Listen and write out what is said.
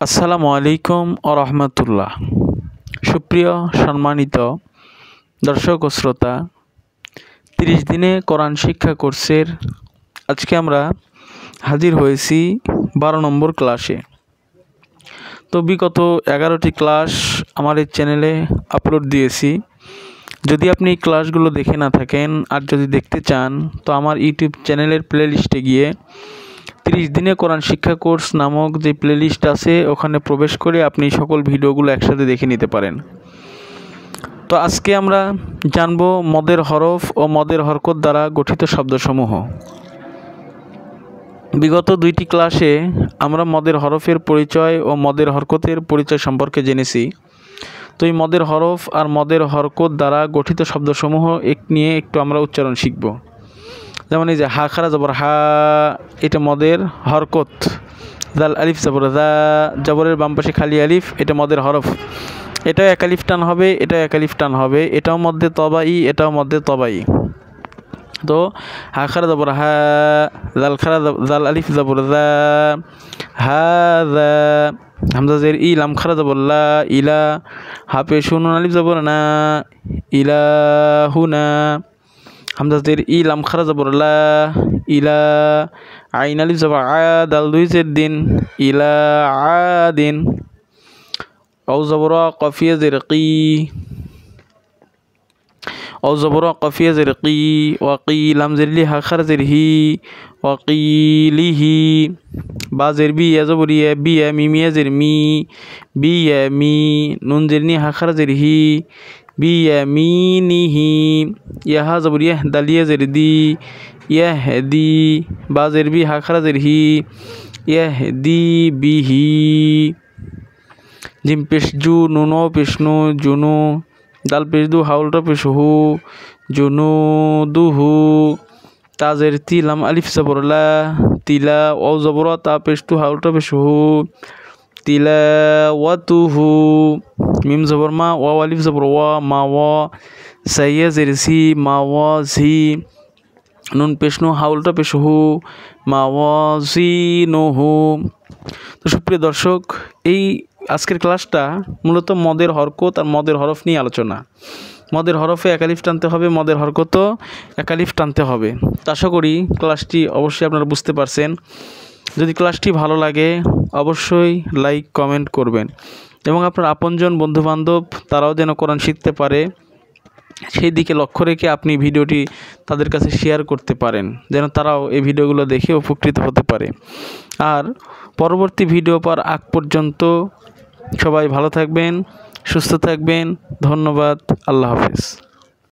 আসসালামু আলাইকুম ও রহমতুল্লাহ। সুপ্রিয় সম্মানিত দর্শক ও শ্রোতা, 30 দিনে কোরআন শিক্ষা কোর্সের আজকে আমরা হাজির হয়েছি 12 নম্বর ক্লাসে। তো বিগত 11টি ক্লাস আমার এই চ্যানেলে আপলোড দিয়েছি। যদি আপনি এই ক্লাসগুলো দেখে না থাকেন আর যদি দেখতে চান তো আমার ইউটিউব চ্যানেলের প্লেলিস্টে গিয়ে 30 দিনে কোরআন শিক্ষা কোর্স নামক যে প্লেলিস্ট আছে ওখানে প্রবেশ করে আপনি সকল ভিডিওগুলো একসাথে দেখে নিতে পারেন। তো আজকে আমরা জানব মদের হরফ ও মদের হরকত দ্বারা গঠিত শব্দসমূহ। বিগত 2টি ক্লাসে আমরা মদের হরফের পরিচয় ও মদের হরকতের পরিচয় সম্পর্কে জেনেছি। তো এই মদের হরফ আর মদের হরকত দ্বারা গঠিত শব্দসমূহ নিয়ে একটু আমরা উচ্চারণ শিখব। যেমন এই যে হা খারা জবর হা, এটা মদের হরকত। জাল আলিফ জবর জা, জবরের বাম পাশে খালি আলিফ, এটা মদের হরফ। এটাও এক আলিফ টান হবে, এটাও এক আলিফ টান হবে, এটাও মধ্যে তবাই, এটাও মধ্যে তবাই। তো হা খারা জবর হা, জাল আলিফ জবর জা, হা জা, হামজা জের ই, লাম খারা জবর লা, ইলা, হা পেশ নুন আলিফ জবর না, ইলাহুনা, হামজা জের ই, লাম খারা জবর লা, ইলা, আইন আলিফ জবর আ, দাল দুই জের দিন, ইলা আদিন, অও জবর কফিয়া জের কি, অও জবর কফিয়া জের কি, ওয়াকি, লাম জের লি, হা খারা জের হি, ওয়াকিলিহি, বা জের বি, ইয়া জবর ইয়া, বিয়া, মিমিয়া জের মি, বিয়া মি, নুন জের নি, হা খারা জের হি, বিয়ামিনিহি, ইয়াহা জবর ইয়াহ, দালিয়া জের দি, ইয়াহদি, বা জের বি, হা খারা জের হি, ইয়াহদি বিহি, জিম পেশ জু, নুনো পেশ নু, জুনু, দাল পেশ দু, হাউলটা পেশ হু, জুনু দুহু, তাজের তি, লাম আলিফ জবর লা, তিলা, ও জবর তা পেশ তু, হাউলটা পেশ হু, তিলাওয়াতুহু, মিম জবর মা, ওয়া আলিফ জবর ওয়া, মা ওয়া, সাইয়া জের সি, মা ওয়া জি, নুন পেশনু, হাউলটা পেশ হু, মা ওয়া জি নুহু। তো সুপ্রিয় দর্শক, এই আজকের ক্লাসটা মূলত মদের হরকত আর মদের হরফ নিয়ে আলোচনা। মদের হরফে এক আলিফ টানতে হবে, মদের হরকতও এক আলিফ টানতে হবে। তো আশা করি ক্লাসটি অবশ্যই আপনারা বুঝতে পারছেন। যদি ক্লাসটি ভালো লাগে অবশ্যই লাইক কমেন্ট করবেন এবং আপনার আপনজন বন্ধুবান্ধব তারাও যেন কোরআন শিখতে পারে সেই দিকে লক্ষ্য রেখে আপনি ভিডিওটি তাদের কাছে শেয়ার করতে পারেন, যেন তারাও এই ভিডিওগুলো দেখে উপকৃত হতে পারে। আর পরবর্তী ভিডিও পাওয়ার আগ পর্যন্ত সবাই ভালো থাকবেন, সুস্থ থাকবেন। ধন্যবাদ। আল্লাহ হাফেজ।